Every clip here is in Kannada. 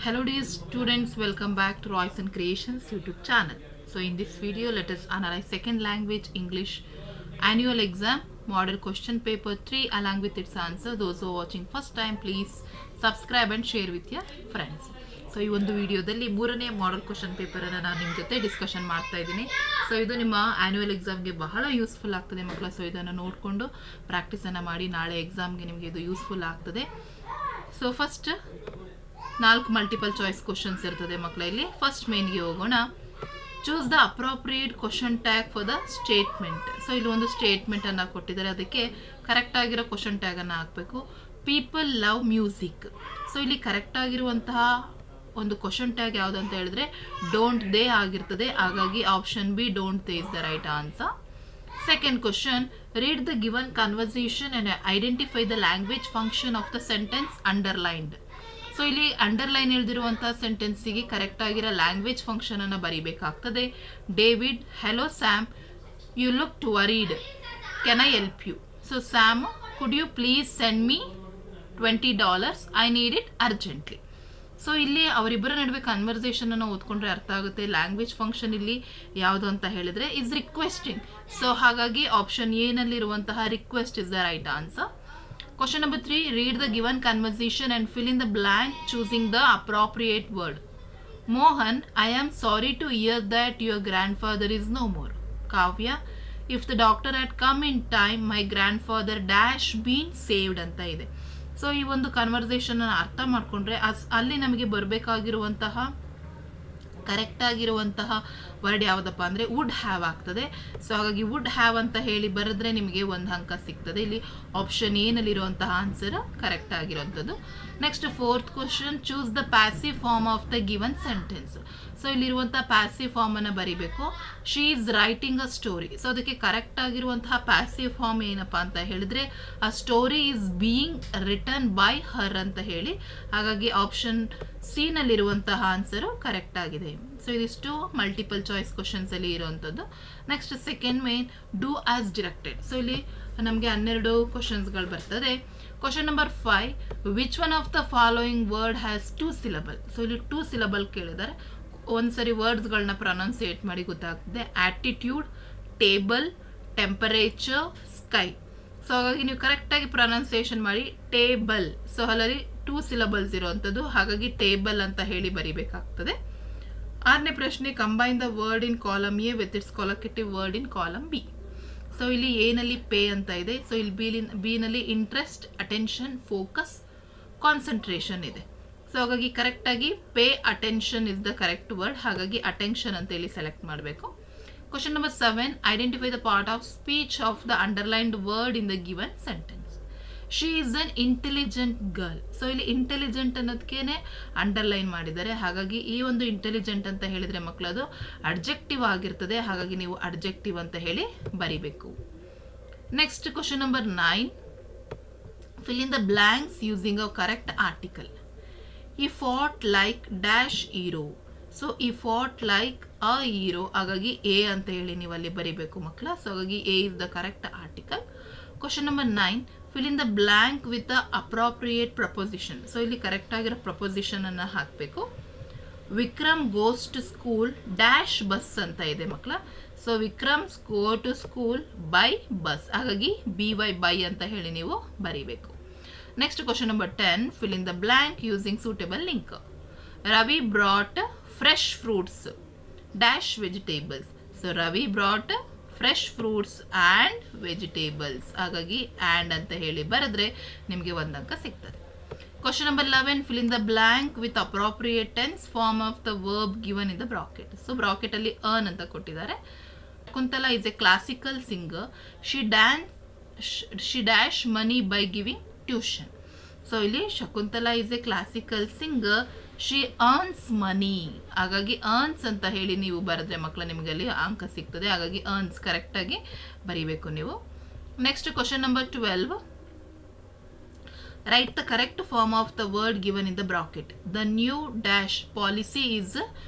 Hello dear students, welcome back to Royce and Creations YouTube channel. So in this video, let us analyze second language English annual exam model question paper 3 along with its answer. Those who are watching first time, please subscribe and share with your friends. So ಈ ಒಂದು ವಿಡಿಯೋದಲ್ಲಿ ಮೂರನೇ ಮಾಡೆಲ್ ಕ್ವಶನ್ ಪೇಪರನ್ನು ನಾನು ನಿಮ್ಮ ಜೊತೆ ಡಿಸ್ಕಷನ್ ಮಾಡ್ತಾ ಇದ್ದೀನಿ. ಸೊ ಇದು ನಿಮ್ಮ ಆ್ಯನ್ಯುವಲ್ ಎಕ್ಸಾಮ್ಗೆ ಬಹಳ ಯೂಸ್ಫುಲ್ ಆಗ್ತದೆ ಮಕ್ಕಳ. ಸೊ ಇದನ್ನು ನೋಡಿಕೊಂಡು ಪ್ರಾಕ್ಟೀಸನ್ನು ಮಾಡಿ ನಾಳೆ ಎಕ್ಸಾಮ್ಗೆ ನಿಮಗೆ ಇದು ಯೂಸ್ಫುಲ್ ಆಗ್ತದೆ. So first 4 multiple choice questions ಇರ್ತದೆ ಮಕ್ಕಳ. ಇಲ್ಲಿ ಫಸ್ಟ್ ಮೇನ್ಗೆ ಹೋಗೋಣ. Choose the appropriate question tag for the statement. So ಇಲ್ಲಿ ಒಂದು ಸ್ಟೇಟ್ಮೆಂಟನ್ನು ಕೊಟ್ಟಿದ್ದಾರೆ, ಅದಕ್ಕೆ ಕರೆಕ್ಟ್ ಆಗಿರೋ ಕ್ವಶನ್ ಟ್ಯಾಗನ್ನು ಹಾಕಬೇಕು. People love music. ಸೊ ಇಲ್ಲಿ ಕರೆಕ್ಟ್ ಆಗಿರುವಂತಹ ಒಂದು ಕ್ವಶನ್ ಟ್ಯಾಗ್ ಯಾವುದು ಅಂತ ಹೇಳಿದ್ರೆ ಡೋಂಟ್ ದೇ ಆಗಿರ್ತದೆ. ಹಾಗಾಗಿ option B don't they is the right answer. Second question, read the given conversation and identify the language function of the sentence underlined. So ಇಲ್ಲಿ ಅಂಡರ್ಲೈನ್ எழுதிರುವಂತಹ ಸೆಂಟೆನ್ಸಿಗೆ ಕರೆಕ್ಟ್ ಆಗಿರೋ ಲ್ಯಾಂಗ್ವೇಜ್ ಫಂಕ್ಷನ್ ಅನ್ನು ಬರೀಬೇಕಾಗ್ತದೆ. David, hello Sam, you looked worried, can I help you? So Sam, could you please send me $20? I need it urgently. So ಇಲ್ಲಿ ಅವರಿಬ್ಬರ ನಡುವೆ ಕನ್ವರ್ಸೇಷನ್ ಅನ್ನು ಓದ್ಕೊಂಡ್ರೆ ಅರ್ಥ ಆಗುತ್ತೆ. ಲ್ಯಾಂಗ್ವೇಜ್ ಫಂಕ್ಷನ್ ಇಲ್ಲಿ ಯಾವುದು ಅಂತ ಹೇಳಿದ್ರೆ ಇಸ್ ರಿಕ್ವೆಸ್ಟಿಂಗ್. ಸೊ ಹಾಗಾಗಿ ಆಪ್ಷನ್ ಎ ನಲ್ಲಿರುವಂತಹ request is the right answer. Question number 3, read the given conversation and fill in the blank choosing the appropriate word. Mohan, I am sorry to hear that your grandfather is no more. Kavya, if the doctor had come in time, my grandfather dash been saved ಅಂತ ಇದೆ. ಸೊ ಈ ಒಂದು ಕನ್ವರ್ಸೇಷನ್ ಅರ್ಥ ಮಾಡಿಕೊಂಡ್ರೆ ಅಲ್ಲಿ ನಮಗೆ ಬರಬೇಕಾಗಿರುವಂತಹ ಕರೆಕ್ಟ್ ಆಗಿರುವಂತಹ ವರ್ಡ್ ಯಾವುದಪ್ಪ ಅಂದರೆ ವುಡ್ ಹ್ಯಾವ್ ಆಗ್ತದೆ. ಸೊ ಹಾಗಾಗಿ ವುಡ್ ಹ್ಯಾವ್ ಅಂತ ಹೇಳಿ ಬರೆದ್ರೆ ನಿಮಗೆ ಒಂದು ಅಂಕ ಸಿಗ್ತದೆ. ಇಲ್ಲಿ ಆಪ್ಷನ್ ಏನಲ್ಲಿರುವಂತಹ ಆನ್ಸರ್ ಕರೆಕ್ಟ್ ಆಗಿರುವಂಥದ್ದು. Next fourth question, choose the passive form of the given sentence. So ಇಲ್ಲಿರುವಂತಹ ಪ್ಯಾಸಿವ್ ಫಾರ್ಮನ್ನು ಬರೀಬೇಕು. She is writing a story. So ಅದಕ್ಕೆ ಕರೆಕ್ಟ್ ಆಗಿರುವಂತಹ ಪ್ಯಾಸಿವ್ ಫಾರ್ಮ್ ಏನಪ್ಪ ಅಂತ ಹೇಳಿದ್ರೆ a story is being written by her ಅಂತ ಹೇಳಿ. ಹಾಗಾಗಿ ಆಪ್ಷನ್ ಸಿ ನಲ್ಲಿರುವಂತಹ ಆನ್ಸರು ಕರೆಕ್ಟ್ ಆಗಿದೆ. ಸೊ ಇದಿಷ್ಟು ಮಲ್ಟಿಪಲ್ ಚಾಯ್ಸ್ ಕ್ವಶನ್ಸ್ ಅಲ್ಲಿ ಇರುವಂಥದ್ದು. Next second main, do as directed. So ಇಲ್ಲಿ ನಮಗೆ 12 ಕ್ವಶನ್ಸ್ಗಳು ಬರ್ತದೆ. Question number 5, which one of the following word has 2 syllable. So ಇಲ್ಲಿ 2 syllable ಕೇಳಿದ್ದಾರೆ. ಒಂದ್ಸರಿ ವರ್ಡ್ಸ್ಗಳನ್ನ ಪ್ರೊನೌನ್ಸಿಯೇಟ್ ಮಾಡಿ ಗೊತ್ತಾಗ್ತದೆ. Attitude, table, temperature, sky. So ಹಾಗಾಗಿ ನೀವು ಕರೆಕ್ಟಾಗಿ ಪ್ರೊನೌನ್ಸಿಯೇಷನ್ ಮಾಡಿ ಟೇಬಲ್. ಸೊ ಅಲ್ಲಿ 2 syllables ಇರುವಂಥದ್ದು, ಹಾಗಾಗಿ ಟೇಬಲ್ ಅಂತ ಹೇಳಿ ಬರಿಬೇಕಾಗ್ತದೆ. 6ನೇ ಪ್ರಶ್ನೆ, combine the word in column A with its collocative word in column B. So ಇಲ್ಲಿ ಎನಲ್ಲಿ ಪೇ ಅಂತ ಇದೆ. ಸೊ ಇಲ್ಲಿ ಬಿ ನಲ್ಲಿ ಇಂಟ್ರೆಸ್ಟ್, ಅಟೆನ್ಷನ್, ಫೋಕಸ್, ಕಾನ್ಸಂಟ್ರೇಷನ್ ಇದೆ. ಸೊ ಹಾಗಾಗಿ ಕರೆಕ್ಟಾಗಿ pay attention is the correct word. ಹಾಗಾಗಿ ಅಟೆನ್ಷನ್ ಅಂತ ಹೇಳಿ ಸೆಲೆಕ್ಟ್ ಮಾಡಬೇಕು. Question number 7, identify the part of speech of the underlined word in the given sentence. She is an intelligent girl. So ಇಲ್ಲಿ ಇಂಟೆಲಿಜೆಂಟ್ ಅನ್ನೋದಕ್ಕೇನೆ ಅಂಡರ್ಲೈನ್ ಮಾಡಿದ್ದಾರೆ. ಹಾಗಾಗಿ ಈ ಒಂದು ಇಂಟೆಲಿಜೆಂಟ್ ಅಂತ ಹೇಳಿದ್ರೆ ಮಕ್ಕಳದು ಅಡ್ಜೆಕ್ಟಿವ್ ಆಗಿರ್ತದೆ. ಹಾಗಾಗಿ ನೀವು ಅಡ್ಜೆಕ್ಟಿವ್ ಅಂತ ಹೇಳಿ ಬರಿಬೇಕು. Next question number 9, fill in the blanks using a correct article. He fought like dash hero. So ಈ ಫಾಟ್ ಲೈಕ್ ಅ ಹೀರೋ. ಹಾಗಾಗಿ ಎ ಅಂತ ಹೇಳಿ ನೀವು ಅಲ್ಲಿ ಬರಿಬೇಕು ಮಕ್ಕಳ. ಸೊ ಹಾಗಾಗಿ a is the correct article. Question number 9, fill in the blank with the appropriate preposition. So ಇಲ್ಲಿ ಕರೆಕ್ಟ್ ಆಗಿರೋ ಪ್ರಪೋಸಿಷನ್ ಅನ್ನು ಹಾಕಬೇಕು. Vikram goes to school dash bus ಅಂತ ಇದೆ ಮಕ್ಕಳ. So Vikram go to school by bus. ಹಾಗಾಗಿ ಬಿ ವೈ ಬೈ ಅಂತ ಹೇಳಿ ನೀವು ಬರಿಬೇಕು. Next question number 10, fill in the blank using suitable link. Ravi brought fresh fruits dash vegetables. So Ravi brought fresh fruits and vegetables. ಹಾಗಾಗಿ and ಅಂತ ಹೇಳಿ ಬರೆದ್ರೆ ನಿಮಗೆ ಒಂದು ಅಂಕ ಸಿಗ್ತದೆ. Question number 11, fill in the blank with appropriate tense form of the verb given in the bracket. So bracket ಅಲ್ಲಿ earn ಅಂತ ಕೊಟ್ಟಿದ್ದಾರೆ. Shakuntala is a classical singer. She dash money by giving tuition. So ಇಲ್ಲಿ Shakuntala is a classical singer. She earns money. ಹಾಗಾಗಿ ಅರ್ನ್ಸ್ ಅಂತ ಹೇಳಿ ನೀವು ಬರೆದ್ರೆ ಮಕ್ಕಳ ನಿಮಗೆ ಅಲ್ಲಿ ಅಂಕ ಸಿಗ್ತದೆ. ಹಾಗಾಗಿ ಅರ್ನ್ಸ್ ಕರೆಕ್ಟಾಗಿ ಬರೀಬೇಕು ನೀವು. Next question number 12, write the correct form of the word given in the bracket. The new dash policy is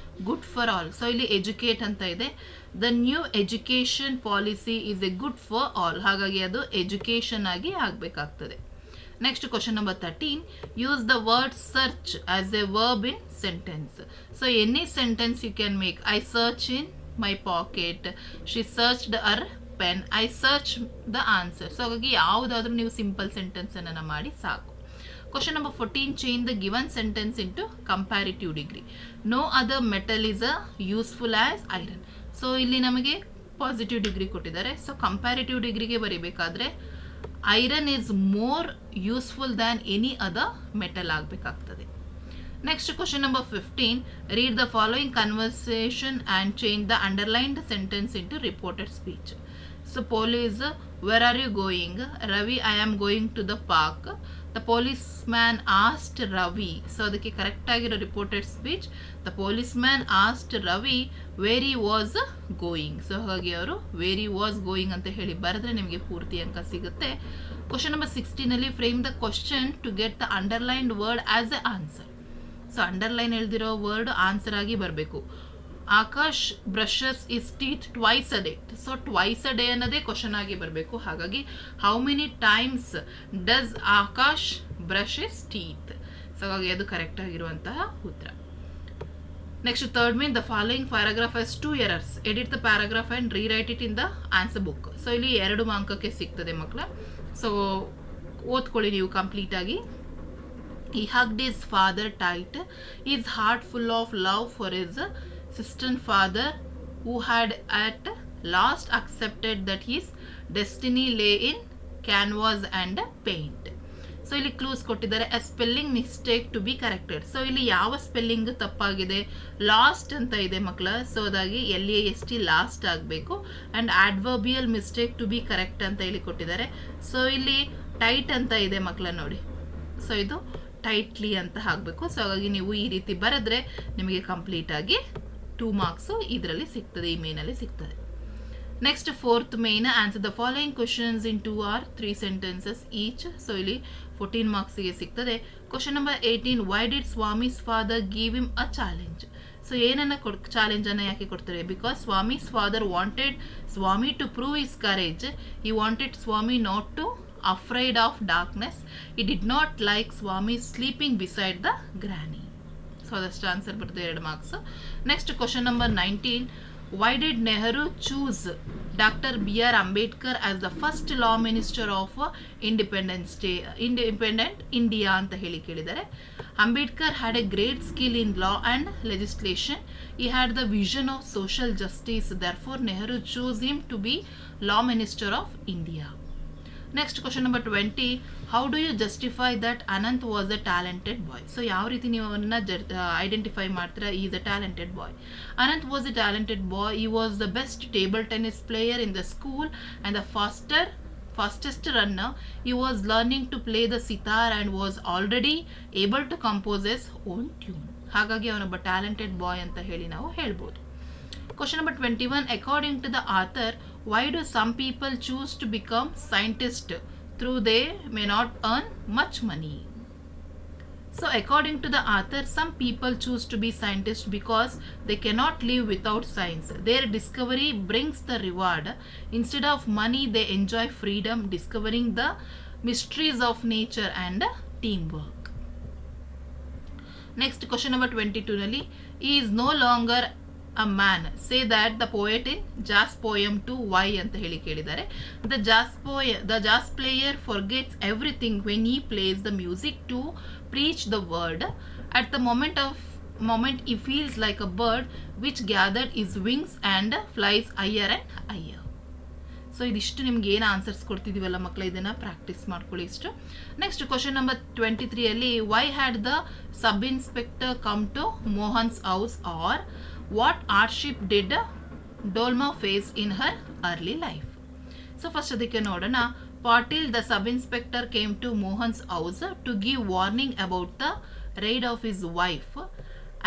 good for all. So ಇಲ್ಲಿ ಎಜುಕೇಟ್ ಅಂತ ಇದೆ. The new education policy is a good for all. ಹಾಗಾಗಿ ಅದು ಎಜುಕೇಷನ್ ಆಗಿ ಆಗಬೇಕಾಗ್ತದೆ. Next, question number 13. Use the word search as a verb in sentence. So any sentence you can make. I search in my pocket. She searched her pen. I search the answer. So ಹಾಗಾಗಿ ಯಾವುದಾದ್ರೂ ನೀವು ಸಿಂಪಲ್ ಸೆಂಟೆನ್ಸ್ ಅನ್ನು ಮಾಡಿ ಸಾಕು. Question number 14. Change the given sentence into comparative degree. No other metal is useful as iron. So ಇಲ್ಲಿ ನಮಗೆ ಪಾಸಿಟಿವ್ ಡಿಗ್ರಿ ಕೊಟ್ಟಿದ್ದಾರೆ. ಸೊ ಕಂಪ್ಯಾರಿಟಿವ್ ಡಿಗ್ರಿಗೆ ಬರೀಬೇಕಾದ್ರೆ iron is more useful than any other metal ಆಗಬೇಕಾಗ್ತದೆ. Next question number 15. Read the following conversation and change the underlined sentence in to reported speech. So police, where are you going? Ravi, I am going to the park. The police man asked Ravi. So ಅದಕ್ಕೆ ಕರೆಕ್ಟ್ ಆಗಿರೋ reported speech, the police man asked Ravi where he was going. So ಹಾಗಾಗಿ ಅವರು ವೇರ್ ಹಿ ವಾಸ್ ಗೋಯಿಂಗ್ ಅಂತ ಹೇಳಿ ಬರೆದ್ರೆ ನಿಮಗೆ ಪೂರ್ತಿ ಅಂಕ ಸಿಗುತ್ತೆ. Question number 16 frame the question to get the underlined word as a answer. So underline ಎಳ್ದಿರೋ ವರ್ಡ್ ಆನ್ಸರ್ ಆಗಿ ಬರಬೇಕು. Akash brushes his teeth twice a day. So twice a day ಅನ್ನೋದೇ ಕ್ವಶನ್ ಆಗಿ ಬರಬೇಕು. ಹಾಗಾಗಿ how many times does Akash brush his teeth. So ಹಾಗಾಗಿ ಅದು ಕರೆಕ್ಟ್ ಆಗಿರುವಂತಹ ಉತ್ತರ. Next third main the following paragraph has 2 errors. Edit the paragraph and rewrite it in the answer book. So ಇಲ್ಲಿ 2 ಅಂಕಕ್ಕೆ ಸಿಗ್ತದೆ ಮಕ್ಕಳ. ಸೊ ಓದ್ಕೊಳ್ಳಿ ನೀವು ಕಂಪ್ಲೀಟ್ ಆಗಿ. He hugged his father tight. His heart full of love for his distant father, who had at last accepted that his destiny lay in canvas and paint. So ಇಲ್ಲಿ ಕ್ಲೂಸ್ ಕೊಟ್ಟಿದ್ದಾರೆ. A spelling mistake to be corrected. So ಇಲ್ಲಿ ಯಾವ ಸ್ಪೆಲ್ಲಿಂಗ್ ತಪ್ಪಾಗಿದೆ? ಲಾಸ್ಟ್ ಅಂತ ಇದೆ ಮಕ್ಕಳ. ಸೊ ಅದಾಗಿ LAST ಲಾಸ್ಟ್ ಆಗಬೇಕು. And adverbial mistake to be correct ಅಂತ ಇಲ್ಲಿ ಕೊಟ್ಟಿದ್ದಾರೆ. ಸೊ ಇಲ್ಲಿ ಟೈಟ್ ಅಂತ ಇದೆ ಮಕ್ಕಳ ನೋಡಿ. ಸೊ ಇದು ಟೈಟ್ಲಿ ಅಂತ ಹಾಕಬೇಕು. ಸೊ ಹಾಗಾಗಿ ನೀವು ಈ ರೀತಿ ಬರೆದ್ರೆ ನಿಮಗೆ ಕಂಪ್ಲೀಟ್ ಆಗಿ 2 ಮಾರ್ಕ್ಸು ಇದರಲ್ಲಿ ಸಿಗ್ತದೆ, ಈ ಮೇನಲ್ಲಿ ಸಿಗ್ತದೆ. Next fourth main, answer the following questions in 2 or 3 sentences each. So ಇಲ್ಲಿ 14 ಮಾರ್ಕ್ಸಿಗೆ ಸಿಗ್ತದೆ. Question number 18. Why did Swami's father give him a challenge? So ಏನನ್ನ ಚಾಲೆಂಜನ್ನು ಯಾಕೆ ಕೊಡ್ತಾರೆ? Because Swami's father wanted Swami to prove his courage. ಈ wanted Swami not to afraid of darkness. He did not like Swami sleeping beside the granny. So that's the answer for the 2 marks. Next question number 19. Why did Nehru choose Dr. B.R. Ambedkar as the first law minister of independent India ಅಂತ ಹೇಳಿ ಕೇಳಿದ್ದಾರೆ. Ambedkar had a great skill in law and legislation. He had the vision of social justice. Therefore Nehru chose him to be law minister of India. Next question number 20. How do you justify that Anant was a talented boy? So ಯಾವ ರೀತಿ ನೀವು ಅವನ್ನ ಐಡೆಂಟಿಫೈ ಮಾಡ್ತೀರಾ? He's a talented boy. Anant was a talented boy. He was the best table tennis player in the school and the fastest runner. He was learning to play the sitar and was already able to compose his own tune. ಹಾಗಾಗಿ ಅವನೊಬ್ಬ ಟ್ಯಾಲೆಂಟೆಡ್ ಬಾಯ್ ಅಂತ ಹೇಳಿ ನಾವು ಹೇಳ್ಬೋದು. Question number 21. According to the author, why do some people choose to become scientists though they may not earn much money? So according to the author, some people choose to be scientists because they cannot live without science. Their discovery brings the reward. Instead of money, they enjoy freedom, discovering the mysteries of nature and teamwork. Next question number 22. He is no longer a man. Say that the poet in jazz poem to why ಅಂತ ಹೇಳಿ ಕೇಳಿದ್ದಾರೆ. The jazz player forgets everything when he plays the music to preach the word. At the moment he feels like a bird which gathered his wings and flies higher and higher. So ಇದಿಷ್ಟು ನಿಮ್ಗೆ ಏನು ಆನ್ಸರ್ಸ್ ಕೊಡ್ತಿದ್ದೀವಲ್ಲ ಮಕ್ಕಳ, ಇದನ್ನು ಪ್ರಾಕ್ಟೀಸ್ ಮಾಡ್ಕೊಳ್ಳಿ ಇಷ್ಟು. Next question number 23. Why had the sub inspector come to Mohan's house or what hardship did Dolma face in her early life? So first ಅದಕ್ಕೆ ನೋಡೋಣ. Patil the sub inspector came to Mohan's house to give warning about the raid of his wife.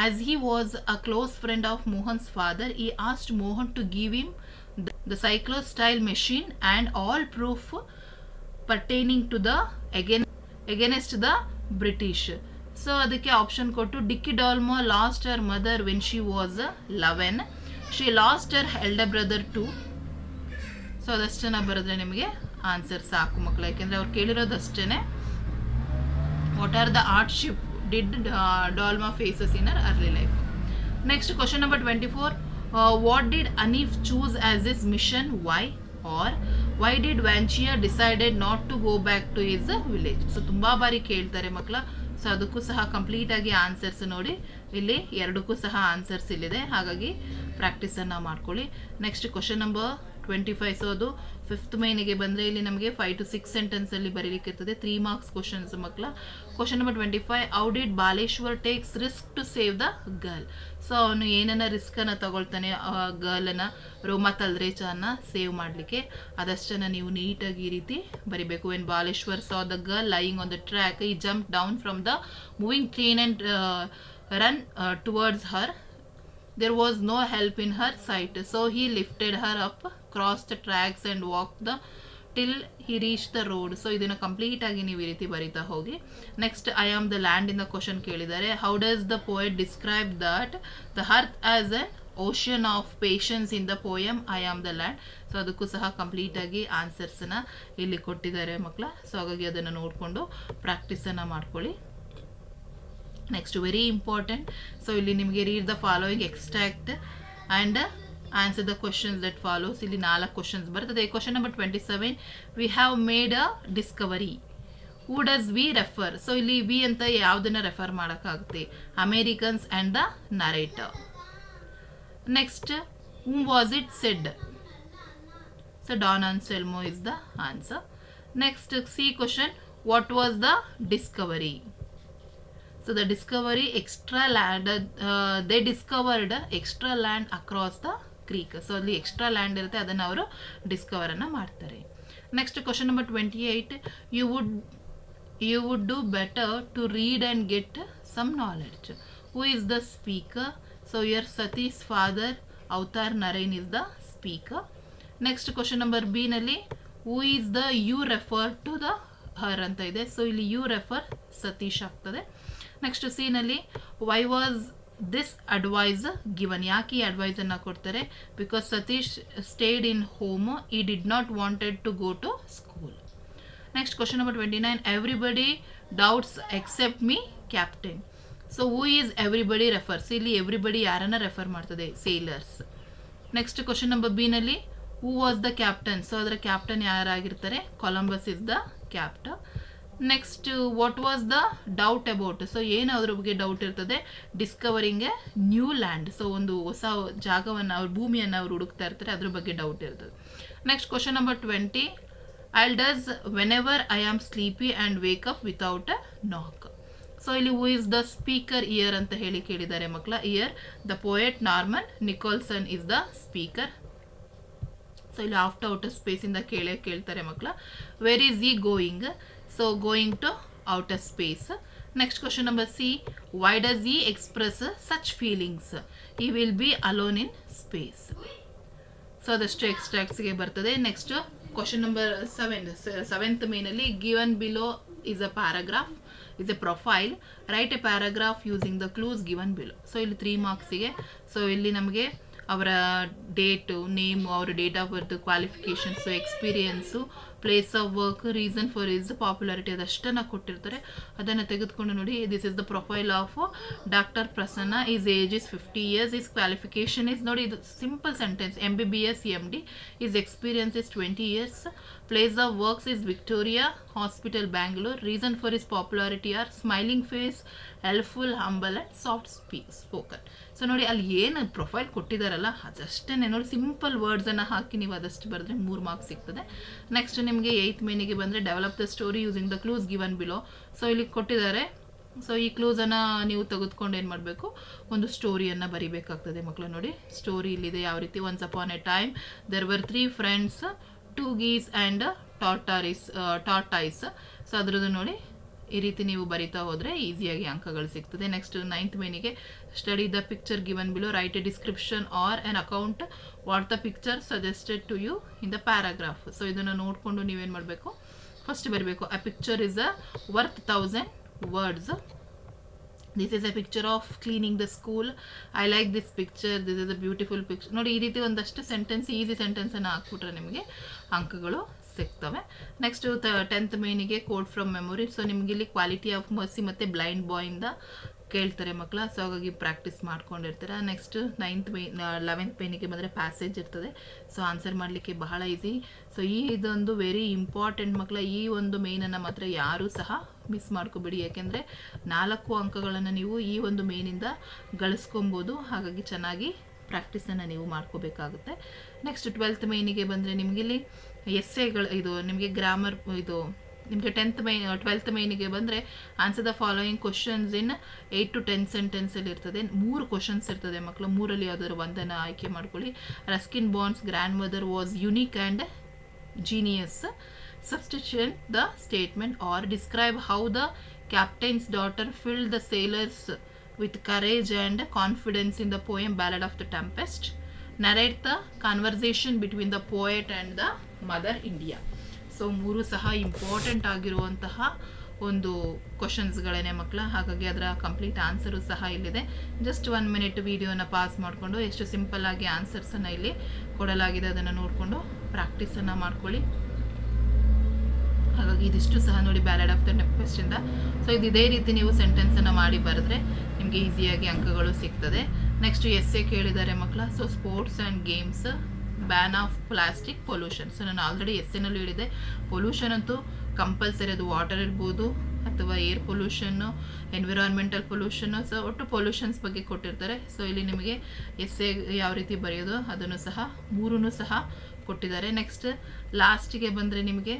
As he was a close friend of Mohan's father, he asked Mohan to give him the cyclo-style machine and all proof pertaining to the against the British. So ಅದಕ್ಕೆ ಆಪ್ಷನ್ ಕೊಟ್ಟು ಡಿಕ್ಕಿ ಡಾಲ್ಮಾ lost her mother when she was 11. She lost her elder brother too. So ಅದಷ್ಟನ್ನ ಬರೆದ್ರೆ ನಿಮಗೆ ಆನ್ಸರ್ ಸಾಕು ಮಕ್ಕಳು, ಯಾಕೆಂದರೆ ಅವ್ರು ಕೇಳಿರೋದಷ್ಟೇ. What are the hardship did Dalma faces in her early life? Next, question number 24. What did Anif choose as his mission? Why? Or why did Vanchia decided not to go back to his village? So ತುಂಬಾ ಬಾರಿ ಕೇಳ್ತಾರೆ ಮಕ್ಕಳ. ಸೊ ಅದಕ್ಕೂ ಸಹ ಕಂಪ್ಲೀಟ್ ಆಗಿ ಆನ್ಸರ್ಸ್ ನೋಡಿ, ಇಲ್ಲಿ ಎರಡಕ್ಕೂ ಸಹ ಆನ್ಸರ್ಸ್ ಇಲ್ಲಿದೆ, ಹಾಗಾಗಿ ಪ್ರಾಕ್ಟೀಸನ್ನು ಮಾಡ್ಕೊಳ್ಳಿ. Next question number 25. ಸೊ ಅದು 5th ಮೇನಿಗೆ ಬಂದರೆ ಇಲ್ಲಿ ನಮಗೆ 5 to 6 ಸೆಂಟೆನ್ಸಲ್ಲಿ ಬರೀಲಿಕ್ಕೆ ಇರ್ತದೆ. 3 marks ಕ್ವಶನ್ಸ್ ಮಕ್ಕಳ. Question number 25. How did Baleshwar takes risk to save the girl? So ಅವನು ಏನನ್ನ ರಿಸ್ಕನ್ನು ತಗೊಳ್ತಾನೆ ಗರ್ಲನ್ನು, ರೋಮಾ ತಲ್ರೇಚಾನ ಸೇವ್ ಮಾಡಲಿಕ್ಕೆ, ಅದಷ್ಟನ್ನು ನೀವು ನೀಟಾಗಿ ಈ ರೀತಿ ಬರಿಬೇಕು. When Baleshwar saw the girl lying on the track, he jumped down from the moving train and ran towards her. There was no help in her sight, so he lifted her up, crossed the tracks and walked till he reached the road. So ಇದನ್ನು ಕಂಪ್ಲೀಟ್ ಆಗಿ ನೀವು ಈ ರೀತಿ ಬರಿತಾ ಹೋಗಿ. Next I am the land ಇಂದ ಕ್ವಶನ್ ಕೇಳಿದ್ದಾರೆ. How does the poet describe that the earth as N ocean of patience in the poem I am the land? So ಅದಕ್ಕೂ ಸಹ ಕಂಪ್ಲೀಟ್ ಆಗಿ ಆನ್ಸರ್ಸನ್ನ ಇಲ್ಲಿ ಕೊಟ್ಟಿದ್ದಾರೆ ಮಕ್ಕಳ. ಸೊ ಹಾಗಾಗಿ ಅದನ್ನು ನೋಡಿಕೊಂಡು ಪ್ರಾಕ್ಟೀಸನ್ನು ಮಾಡ್ಕೊಳ್ಳಿ. Next very important. ಸೊ ಇಲ್ಲಿ ನಿಮಗೆ read the following extract and answer the questions that follows. ಇಲ್ಲಿ 4 ಕ್ವಶನ್ಸ್ ಬರ್ತದೆ. Question number 27. We have made a discovery. Who does we refer? So ಇಲ್ಲಿ ವಿ ಅಂತ ಯಾವುದನ್ನು ರೆಫರ್ ಮಾಡೋಕ್ಕಾಗುತ್ತೆ? Americans and the narrator. Next whom was it said? So Don Anselmo is the answer. Next C question. What was the discovery? So the discovery extra land, they discovered extra land across the creek. So ಅಲ್ಲಿ extra land ಇರುತ್ತೆ, ಅದನ್ನು ಅವರು ಡಿಸ್ಕವರ್ ಅನ್ನು ಮಾಡ್ತಾರೆ. Next question number 28. You would do better to read and get some knowledge. Who is the speaker? So here Sati's father Avatar Narayan is the speaker. Next question number B ನಲ್ಲಿ who is the you refer to the her ಅಂತ ಇದೆ. ಸೊ ಇಲ್ಲಿ you refer ಸತೀಶ್ ಆಗ್ತದೆ. ನೆಕ್ಸ್ಟ್ ಸಿ ನಲ್ಲಿ why was this advice given? ಯಾಕೆ ಈ ಅಡ್ವೈಸ್ ಅನ್ನು ಕೊಡ್ತಾರೆ? Because Satish stayed in home, he did not wanted to go to school. Next question number 29. Everybody doubts except me captain. So who is everybody refers? ಇಲ್ಲಿ ಎವ್ರಿಬಡಿ ಯಾರನ್ನ ರೆಫರ್ ಮಾಡ್ತದೆ? Sailors. Next question number B ನಲ್ಲಿ who was the captain? So ಅದರ ಕ್ಯಾಪ್ಟನ್ ಯಾರಾಗಿರ್ತಾರೆ? Columbus is the captain. Next what was the doubt about? So ಏನು ಅದ್ರ ಬಗ್ಗೆ ಡೌಟ್ ಇರ್ತದೆ? Discovering A new land. So ಒಂದು ಹೊಸ ಜಾಗವನ್ನು ಅವ್ರ ಭೂಮಿಯನ್ನು ಅವ್ರು ಹುಡುಕ್ತಾ ಇರ್ತಾರೆ, ಅದ್ರ ಬಗ್ಗೆ ಡೌಟ್ ಇರ್ತದೆ. Next question number 20. I'll does whenever I am sleepy and wake up without a knock. So ಇಲ್ಲಿ who is the speaker ear ಅಂತ ಹೇಳಿ ಕೇಳಿದ್ದಾರೆ ಮಕ್ಕಳ. Ear the poet Norman Nicholson is the speaker. So ಇಲ್ಲಿ ಆಫ್ಟರ್ ಔಟರ್ ಸ್ಪೇಸಿಂದ ಕೇಳ್ತಾರೆ ಮಕ್ಕಳ. Where is he going? So going to outer space. Next question number C. Why does he express such feelings? He will be alone in space. So ಅದಷ್ಟು ಎಕ್ಸ್ಟ್ರಾಕ್ಟ್ಸ್ಗೆ ಬರ್ತದೆ. ನೆಕ್ಸ್ಟ್ ಕ್ವಶನ್ ನಂಬರ್ 7th ಮೇನಲ್ಲಿ given below is a paragraph, is a profile. Write a paragraph using the clues given below. So ಇಲ್ಲಿ 3 marksಗೆ. ಸೊ ಇಲ್ಲಿ ನಮಗೆ ಅವರ ಡೇಟು, ನೇಮು, ಅವರ date of birth, qualifications, experience, place of work, reason for his popularity, ಅದಷ್ಟನ್ನು ಕೊಟ್ಟಿರ್ತಾರೆ. ಅದನ್ನು ತೆಗೆದುಕೊಂಡು ನೋಡಿ. This is the profile of doctor Prasanna. His age is 50 years. His qualification is, ನೋಡಿ ಇದು simple sentence, MBBS MD. His experience is 20 years. Place of works is Victoria Hospital, Bangalore. Reason for his popularity are smiling face, helpful, humble and soft spoken. So ನೋಡಿ ಅಲ್ಲಿ ಏನು ಪ್ರೊಫೈಲ್ ಕೊಟ್ಟಿದ್ದಾರಲ್ಲ ಅದಷ್ಟೇ ನೋಡಿ, ಸಿಂಪಲ್ ವರ್ಡ್ಸನ್ನು ಹಾಕಿ ನೀವು ಅದಷ್ಟು ಬರೆದ್ರೆ 3 marks ಸಿಗ್ತದೆ. ನೆಕ್ಸ್ಟ್ ನಿಮಗೆ 8th ಮೇನಿಗೆ ಬಂದರೆ develop the story using the clues given below. So ಇಲ್ಲಿ ಕೊಟ್ಟಿದ್ದಾರೆ. ಸೊ ಈ ಕ್ಲೂಸನ್ನು ನೀವು ತೆಗೆದುಕೊಂಡು ಏನು ಮಾಡಬೇಕು? ಒಂದು ಸ್ಟೋರಿಯನ್ನು ಬರಿಬೇಕಾಗ್ತದೆ ಮಕ್ಕಳು. ನೋಡಿ ಸ್ಟೋರಿ ಇಲ್ಲಿದೆ ಯಾವ ರೀತಿ. Once upon a time there were 3 friends, 2 geese and tortoise. ಸೊ ಅದರದ್ದು ನೋಡಿ ಈ ರೀತಿ ನೀವು ಬರಿತಾ ಹೋದರೆ ಈಸಿಯಾಗಿ ಅಂಕಗಳು ಸಿಗ್ತದೆ. ನೆಕ್ಸ್ಟ್ 9th ಮೇನಿಗೆ study the picture given below. Write a description or an account what the picture suggested to you in the paragraph. So ಇದನ್ನು ನೋಡಿಕೊಂಡು ನೀವೇನು ಮಾಡಬೇಕು? ಫಸ್ಟ್ ಬರಬೇಕು. A picture is worth 1000 words. This is a picture of cleaning the school. I like this picture. This is a beautiful picture. ನೋಡಿ ಈ ರೀತಿ ಒಂದಷ್ಟು ಸೆಂಟೆನ್ಸ್, ಈಸಿ ಸೆಂಟೆನ್ಸನ್ನು ಹಾಕ್ಬಿಟ್ರೆ ನಿಮಗೆ ಅಂಕಗಳು ಸಿಗ್ತವೆ. ನೆಕ್ಸ್ಟ್ 10th ಮೇನಿಗೆ ಕೋಡ್ ಫ್ರಮ್ ಮೆಮೊರಿ. ಸೊ ನಿಮ್ಗೆ ಇಲ್ಲಿ ಕ್ವಾಲಿಟಿ ಆಫ್ ಮರ್ಸಿ ಮತ್ತು ಬ್ಲೈಂಡ್ ಬಾಯಿಂದ ಕೇಳ್ತಾರೆ ಮಕ್ಕಳ. ಸೊ ಹಾಗಾಗಿ ಪ್ರಾಕ್ಟೀಸ್ ಮಾಡ್ಕೊಂಡಿರ್ತೀರ. ನೆಕ್ಸ್ಟ್ 11th ಮೇನಿಗೆ ಬಂದರೆ ಪ್ಯಾಸೇಜ್ ಇರ್ತದೆ. ಸೊ ಆನ್ಸರ್ ಮಾಡಲಿಕ್ಕೆ ಬಹಳ ಈಸಿ. ಸೊ ಇದೊಂದು ವೆರಿ ಇಂಪಾರ್ಟೆಂಟ್ ಮಕ್ಕಳ. ಈ ಒಂದು ಮೇನನ್ನು ಮಾತ್ರ ಯಾರೂ ಸಹ ಮಿಸ್ ಮಾಡ್ಕೋಬೇಡಿ, ಯಾಕೆಂದರೆ 4 ಅಂಕಗಳನ್ನು ನೀವು ಈ ಒಂದು ಮೇನಿಂದ ಗಳಿಸ್ಕೊಬೋದು. ಹಾಗಾಗಿ ಚೆನ್ನಾಗಿ ಪ್ರಾಕ್ಟೀಸನ್ನು ನೀವು ಮಾಡ್ಕೋಬೇಕಾಗುತ್ತೆ. ನೆಕ್ಸ್ಟ್ 12th ಮೇನಿಗೆ ಬಂದರೆ ನಿಮಗಿಲ್ಲಿ ಎಸ್ಸೆಗಳು, ಇದು ನಿಮಗೆ ಗ್ರಾಮರ್, ಇದು ನಿಮಗೆ 12th ಮೇನಿಗೆ ಬಂದರೆ answer the following questions in 8 to 10 ಸೆಂಟೆನ್ಸಲ್ಲಿ ಇರ್ತದೆ. 3 ಕ್ವಶನ್ಸ್ ಇರ್ತದೆ ಮಕ್ಕಳು. 3ರಲ್ಲಿ ಯಾವುದಾದ್ರು ಒಂದನ್ನು ಆಯ್ಕೆ ಮಾಡ್ಕೊಳ್ಳಿ. Ruskin bonds grand mother was unique and genius. Substitute the statement or describe how the captain's daughter filled the sailors with courage and confidence in the poem Ballad of the Tempest. Narrate the conversation between the poet and the mother India. So 3 ಸಹ ಇಂಪಾರ್ಟೆಂಟ್ ಆಗಿರುವಂತಹ ಒಂದು ಕ್ವಶನ್ಸ್ಗಳೇನೆ ಮಕ್ಕಳ. ಹಾಗಾಗಿ ಅದರ ಕಂಪ್ಲೀಟ್ ಆನ್ಸರು ಸಹ ಇಲ್ಲಿದೆ. ಜಸ್ಟ್ 1 ಮಿನಿಟ್ ವಿಡಿಯೋನ ಪಾಸ್ ಮಾಡಿಕೊಂಡು ಎಷ್ಟು ಸಿಂಪಲ್ ಆಗಿ ಆನ್ಸರ್ಸನ್ನು ಇಲ್ಲಿ ಕೊಡಲಾಗಿದೆ ಅದನ್ನು ನೋಡಿಕೊಂಡು ಪ್ರಾಕ್ಟೀಸನ್ನು ಮಾಡ್ಕೊಳ್ಳಿ. ಹಾಗಾಗಿ ಇದಿಷ್ಟು ಸಹ ನೋಡಿ ಬ್ಯಾಲೆಡ್ ಆಫ್ ದ ಟೆಂಪೆಸ್ಟಿಂದ. ಸೊ ಇದೇ ರೀತಿ ನೀವು ಸೆಂಟೆನ್ಸನ್ನು ಮಾಡಿ ಬರೆದ್ರೆ ನಿಮಗೆ ಈಸಿಯಾಗಿ ಅಂಕಗಳು ಸಿಗ್ತದೆ. ನೆಕ್ಸ್ಟ್ ಎಸ್ಸೆ ಕೇಳಿದ್ದಾರೆ ಮಕ್ಕಳ. So sports and games, ban of plastic, pollution. So ನಾನು ಆಲ್ರೆಡಿ ಎಸ್ಸೆನಲ್ಲೂ ಹೇಳಿದೆ, ಪೊಲ್ಯೂಷನ್ ಅಂತೂ ಕಂಪಲ್ಸರಿ. ಅದು ವಾಟರ್ ಇರ್ಬೋದು ಅಥವಾ air pollution, environmental pollution. So ಒಟ್ಟು ಪೊಲ್ಯೂಷನ್ಸ್ ಬಗ್ಗೆ ಕೊಟ್ಟಿರ್ತಾರೆ. ಸೊ ಇಲ್ಲಿ ನಿಮಗೆ ಎಸ್ಸೆ ಯಾವ ರೀತಿ ಬರೆಯೋದು ಅದನ್ನು ಸಹ 3 ಸಹ ಕೊಟ್ಟಿದ್ದಾರೆ. ನೆಕ್ಸ್ಟ್ ಲಾಸ್ಟಿಗೆ ಬಂದರೆ ನಿಮಗೆ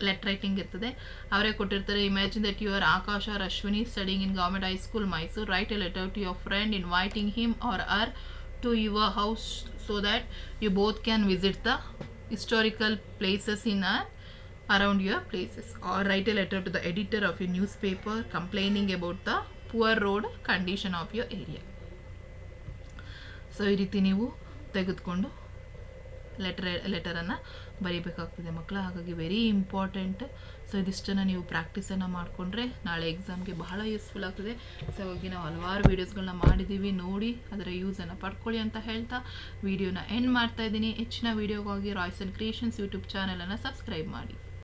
ಲೆಟರ್ ರೈಟಿಂಗ್ ಇರ್ತದೆ. ಅವರೇ ಕೊಟ್ಟಿರ್ತಾರೆ. Imagine that you are Akash or Ashwini studying in government high school Mysuru. Write a letter to your friend inviting him or her to your house so that you both can visit the historical places in and around your places, or write a letter to the editor of your newspaper complaining about the poor road condition of your area. So ಈ ರೀತಿ ನೀವು ತೆಗೆದುಕೊಂಡು ಲೆಟರನ್ನು ಬರೀಬೇಕಾಗ್ತದೆ ಮಕ್ಕಳ. ಹಾಗಾಗಿ ವೆರಿ ಇಂಪಾರ್ಟೆಂಟ್. ಸೊ ಇದಿಷ್ಟನ್ನು ನೀವು ಪ್ರಾಕ್ಟೀಸನ್ನು ಮಾಡಿಕೊಂಡ್ರೆ ನಾಳೆ ಎಕ್ಸಾಮ್ಗೆ ಬಹಳ ಯೂಸ್ಫುಲ್ ಆಗ್ತದೆ. ಸೊ ಹಾಗಾಗಿ ನಾವು ಹಲವಾರು ವೀಡಿಯೋಸ್ಗಳನ್ನ ಮಾಡಿದ್ದೀವಿ, ನೋಡಿ ಅದರ ಯೂಸನ್ನು ಪಡ್ಕೊಳ್ಳಿ ಅಂತ ಹೇಳ್ತಾ ವಿಡಿಯೋನ ಎಂಡ್ ಮಾಡ್ತಾ ಇದ್ದೀನಿ. ಹೆಚ್ಚಿನ ವೀಡಿಯೋಗಾಗಿ ರಾಯ್ಸನ್ ಕ್ರಿಯೇಷನ್ಸ್ ಯೂಟ್ಯೂಬ್ ಚಾನಲನ್ನು ಸಬ್ಸ್ಕ್ರೈಬ್ ಮಾಡಿ.